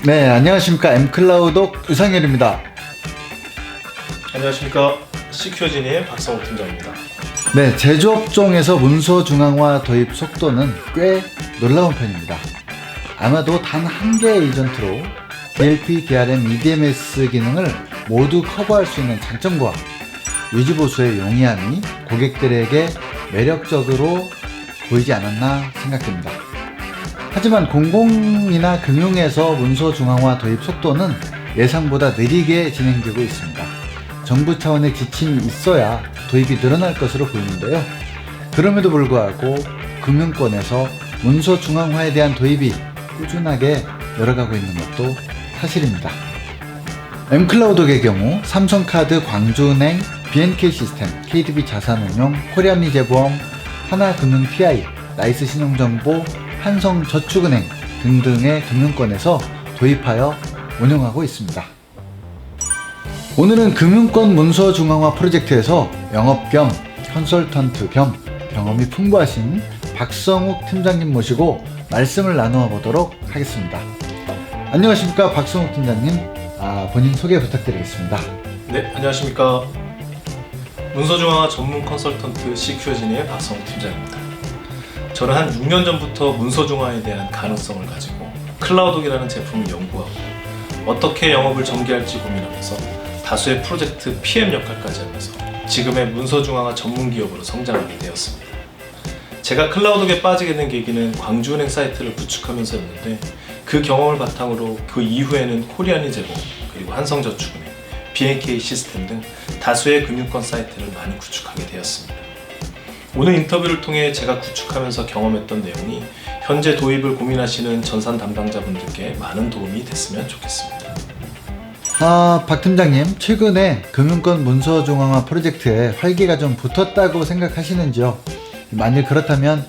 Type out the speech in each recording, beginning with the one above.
네, 안녕하십니까. M클라우독 유상열입니다. 안녕하십니까. 시큐어진의 박성욱 팀장입니다. 네, 제조업종에서 문서 중앙화 도입 속도는 꽤 놀라운 편입니다. 아마도 단 한 개의 에이전트로 DLP, DRM, EDMS 기능을 모두 커버할 수 있는 장점과 유지보수의 용이함이 고객들에게 매력적으로 보이지 않았나 생각됩니다. 하지만 공공이나 금융에서 문서 중앙화 도입 속도는 예상보다 느리게 진행되고 있습니다. 정부 차원의 지침이 있어야 도입이 늘어날 것으로 보이는데요. 그럼에도 불구하고 금융권에서 문서 중앙화에 대한 도입이 꾸준하게 늘어가고 있는 것도 사실입니다. M클라우독의 경우 삼성카드, 광주은행, BNK시스템, KDB 자산운용, 코리안미재보험, 하나금융 TI, 나이스 신용정보, 한성저축은행 등등의 금융권에서 도입하여 운영하고 있습니다. 오늘은 금융권 문서 중앙화 프로젝트에서 영업 겸 컨설턴트 겸 경험이 풍부하신 박성욱 팀장님 모시고 말씀을 나누어 보도록 하겠습니다. 안녕하십니까, 박성욱 팀장님. 본인 소개 부탁드리겠습니다. 네, 안녕하십니까. 문서중앙화 전문 컨설턴트 시큐어진의 박성욱 팀장입니다. 저는 한 6년 전부터 문서중앙화에 대한 가능성을 가지고 클라우독이라는 제품을 연구하고 어떻게 영업을 전개할지 고민하면서 다수의 프로젝트 PM 역할까지 하면서 지금의 문서중앙화 전문 기업으로 성장하게 되었습니다. 제가 클라우독에 빠지게 된 계기는 광주은행 사이트를 구축하면서였는데, 그 경험을 바탕으로 그 이후에는 코리안미재보험, 그리고 한성저축은행, BNK시스템 등 다수의 금융권 사이트를 많이 구축하게 되었습니다. 오늘 인터뷰를 통해 제가 구축하면서 경험했던 내용이 현재 도입을 고민하시는 전산 담당자분들께 많은 도움이 됐으면 좋겠습니다. 박 팀장님, 최근에 금융권 문서 중앙화 프로젝트에 활기가 좀 붙었다고 생각하시는지요? 만일 그렇다면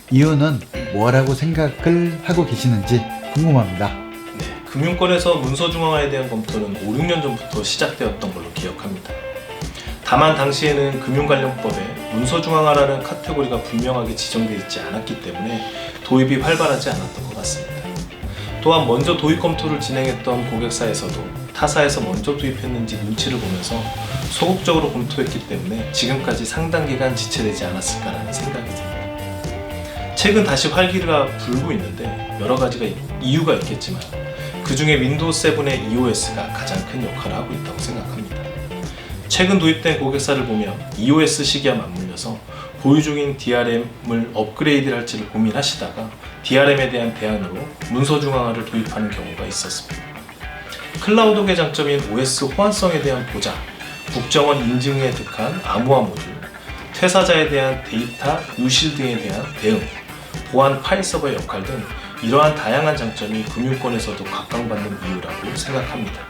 이유는 뭐라고 생각을 하고 계시는지 궁금합니다. 네, 금융권에서 문서 중앙화에 대한 검토는 5, 6년 전부터 시작되었던 걸로 기억합니다. 다만 당시에는 금융관련법에 문서 중앙화라는 카테고리가 분명하게 지정되어 있지 않았기 때문에 도입이 활발하지 않았던 것 같습니다. 또한 먼저 도입 검토를 진행했던 고객사에서도 타사에서 먼저 도입했는지 눈치를 보면서 소극적으로 검토했기 때문에 지금까지 상당 기간 지체되지 않았을까라는 생각이 듭니다. 최근 다시 활기가 불고 있는데 여러 가지가 이유가 있겠지만 그 중에 윈도우 7의 EOS가 가장 큰 역할을 하고 있다고 생각합니다. 최근 도입된 고객사를 보면 EOS 시기와 맞물려서 보유 중인 DRM을 업그레이드를 할지를 고민하시다가 DRM에 대한 대안으로 문서 중앙화를 도입하는 경우가 있었습니다. 클라우독의 장점인 OS 호환성에 대한 보장, 국정원 인증에 득한 암호화 모듈, 퇴사자에 대한 데이터 유실 등에 대한 대응, 보안 파일 서버의 역할 등 이러한 다양한 장점이 금융권에서도 각광받는 이유라고 생각합니다.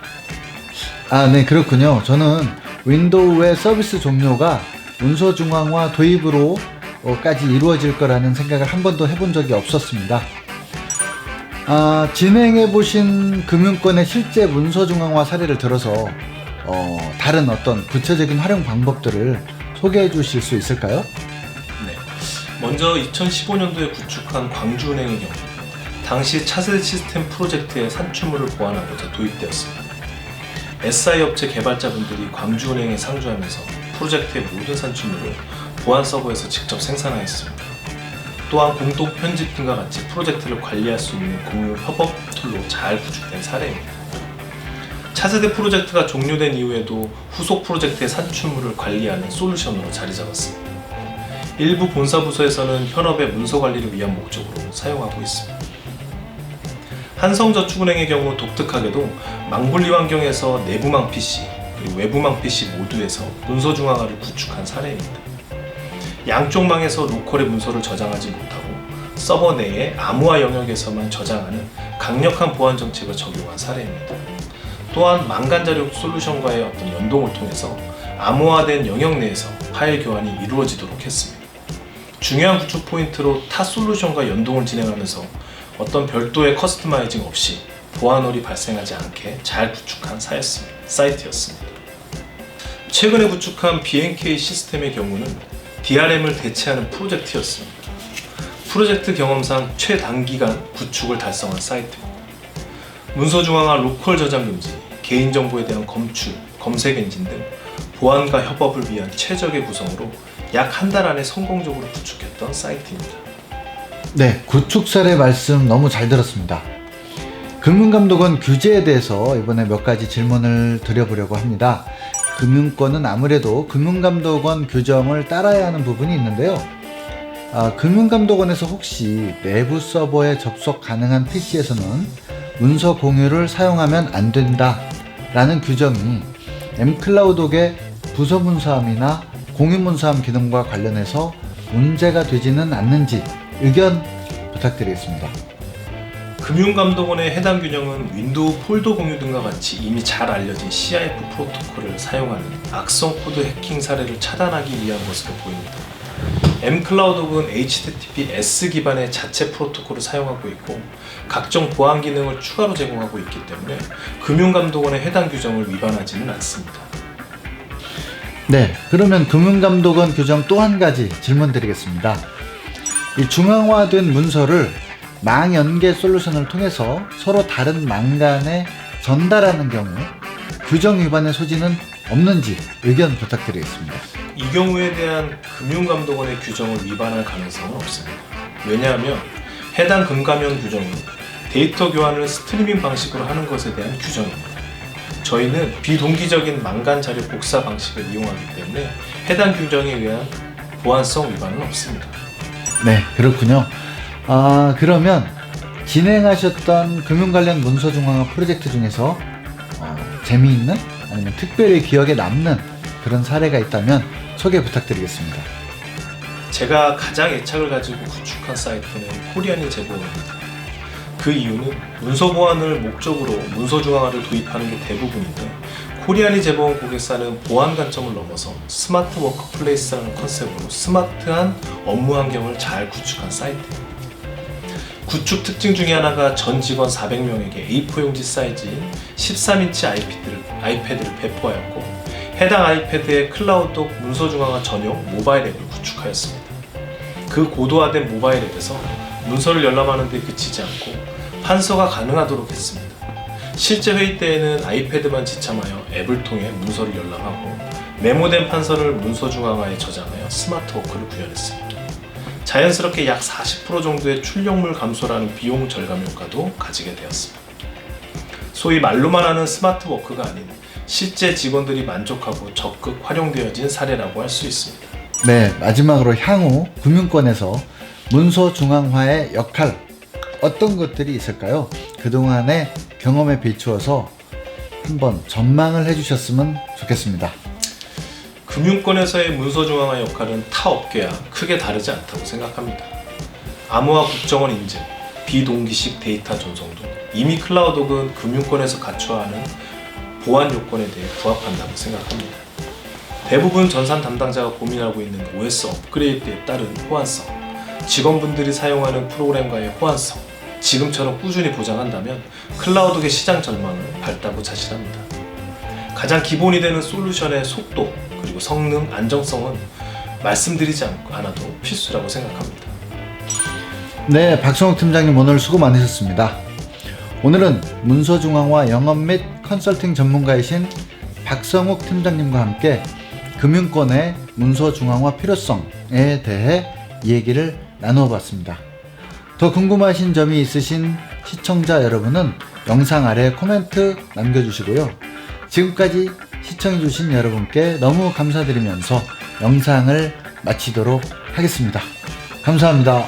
네, 그렇군요. 저는 윈도우의 서비스 종료가 문서 중앙화 도입으로 까지 이루어질 거라는 생각을 한 번도 해본 적이 없었습니다. 진행해보신 금융권의 실제 문서 중앙화 사례를 들어서 다른 어떤 구체적인 활용 방법들을 소개해 주실 수 있을까요? 네, 먼저 2015년도에 구축한 광주은행의 경우 당시 차세대 시스템 프로젝트의 산출물을 보완하고자 도입되었습니다. SI 업체 개발자분들이 광주은행에 상주하면서 프로젝트의 모든 산출물을 보안 서버에서 직접 생산하였습니다. 또한 공동 편집 등과 같이 프로젝트를 관리할 수 있는 공유 협업 툴로 잘 구축된 사례입니다. 차세대 프로젝트가 종료된 이후에도 후속 프로젝트의 산출물을 관리하는 솔루션으로 자리 잡았습니다. 일부 본사 부서에서는 현업의 문서 관리를 위한 목적으로 사용하고 있습니다. 한성저축은행의 경우 독특하게도 망분리 환경에서 내부망 PC 그리고 외부망 PC 모두에서 문서 중앙화를 구축한 사례입니다. 양쪽 망에서 로컬의 문서를 저장하지 못하고 서버 내의 암호화 영역에서만 저장하는 강력한 보안 정책을 적용한 사례입니다. 또한 망간자료 솔루션과의 어떤 연동을 통해서 암호화된 영역 내에서 파일 교환이 이루어지도록 했습니다. 중요한 구축 포인트로 타 솔루션과 연동을 진행하면서 어떤 별도의 커스터마이징 없이 보안홀이 발생하지 않게 잘 구축한 사이트였습니다. 최근에 구축한 BNK 시스템의 경우는 DRM을 대체하는 프로젝트였습니다. 프로젝트 경험상 최단기간 구축을 달성한 사이트입니다. 문서 중앙화 로컬 저장 금지, 개인정보에 대한 검출, 검색 엔진 등 보안과 협업을 위한 최적의 구성으로 약 한 달 안에 성공적으로 구축했던 사이트입니다. 네, 구축 사례 말씀 너무 잘 들었습니다. 금융감독원 규제에 대해서 이번에 몇 가지 질문을 드려보려고 합니다. 금융권은 아무래도 금융감독원 규정을 따라야 하는 부분이 있는데요. 금융감독원에서 혹시 내부 서버에 접속 가능한 PC에서는 문서 공유를 사용하면 안 된다 라는 규정이 m클라우독의 부서 문서함이나 공유 문서함 기능과 관련해서 문제가 되지는 않는지 의견 부탁드리겠습니다. 금융감독원의 해당 규정은 윈도우 폴더 공유 등과 같이 이미 잘 알려진 CIF 프로토콜을 사용하는 악성 코드 해킹 사례를 차단하기 위한 것으로 보입니다. m클라우독은 HTTPS 기반의 자체 프로토콜을 사용하고 있고 각종 보안 기능을 추가로 제공하고 있기 때문에 금융감독원의 해당 규정을 위반하지는 않습니다. 네, 그러면 금융감독원 규정 또 한 가지 질문 드리겠습니다. 이 중앙화된 문서를 망연계 솔루션을 통해서 서로 다른 망 간에 전달하는 경우 규정 위반의 소지는 없는지 의견 부탁드리겠습니다. 이 경우에 대한 금융감독원의 규정을 위반할 가능성은 없습니다. 왜냐하면 해당 금감원 규정은 데이터 교환을 스트리밍 방식으로 하는 것에 대한 규정입니다. 저희는 비동기적인 망간 자료 복사 방식을 이용하기 때문에 해당 규정에 의한 보안성 위반은 없습니다. 네, 그렇군요. 그러면 진행하셨던 금융 관련 문서 중앙화 프로젝트 중에서 재미있는 아니면 특별히 기억에 남는 그런 사례가 있다면 소개 부탁드리겠습니다. 제가 가장 애착을 가지고 구축한 사이트는 코리안인 제보입니다. 그 이유는 문서 보안을 목적으로 문서 중앙화를 도입하는 게 대부분인데 코리안이 제보원 고객사는 보안 관점을 넘어서 스마트 워크플레이스라는 컨셉으로 스마트한 업무 환경을 잘 구축한 사이트입니다. 구축 특징 중에 하나가 전 직원 400명에게 A4 용지 사이즈인 13인치 아이패드를 배포하였고 해당 아이패드에 클라우독 문서 중앙화 전용 모바일 앱을 구축하였습니다. 그 고도화된 모바일 앱에서 문서를 열람하는 데 그치지 않고 판서가 가능하도록 했습니다. 실제 회의 때에는 아이패드만 지참하여 앱을 통해 문서를 열람하고 메모된 판서를 문서 중앙화에 저장하여 스마트 워크를 구현했습니다. 자연스럽게 약 40% 정도의 출력물 감소라는 비용 절감 효과도 가지게 되었습니다. 소위 말로만 하는 스마트 워크가 아닌 실제 직원들이 만족하고 적극 활용되어진 사례라고 할 수 있습니다. 네, 마지막으로 향후 금융권에서 문서 중앙화의 역할 어떤 것들이 있을까요? 그동안의 경험에 비추어서 한번 전망을 해주셨으면 좋겠습니다. 금융권에서의 문서 중앙화 역할은 타 업계와 크게 다르지 않다고 생각합니다. 암호화 국정원 인증, 비동기식 데이터 전송 등 이미 클라우독은 금융권에서 갖춰야 하는 보안 요건에 대해 부합한다고 생각합니다. 대부분 전산 담당자가 고민하고 있는 OS 업그레이드에 따른 호환성, 직원분들이 사용하는 프로그램과의 호환성, 지금처럼 꾸준히 보장한다면 클라우독의 시장 전망은 밝다고 자신합니다. 가장 기본이 되는 솔루션의 속도, 그리고 성능, 안정성은 말씀드리지 않아도 필수라고 생각합니다. 네, 박성욱 팀장님 오늘 수고 많으셨습니다. 오늘은 문서 중앙화 영업 및 컨설팅 전문가이신 박성욱 팀장님과 함께 금융권의 문서 중앙화 필요성에 대해 얘기를 나누어 봤습니다. 더 궁금하신 점이 있으신 시청자 여러분은 영상 아래 코멘트 남겨주시고요. 지금까지 시청해주신 여러분께 너무 감사드리면서 영상을 마치도록 하겠습니다. 감사합니다.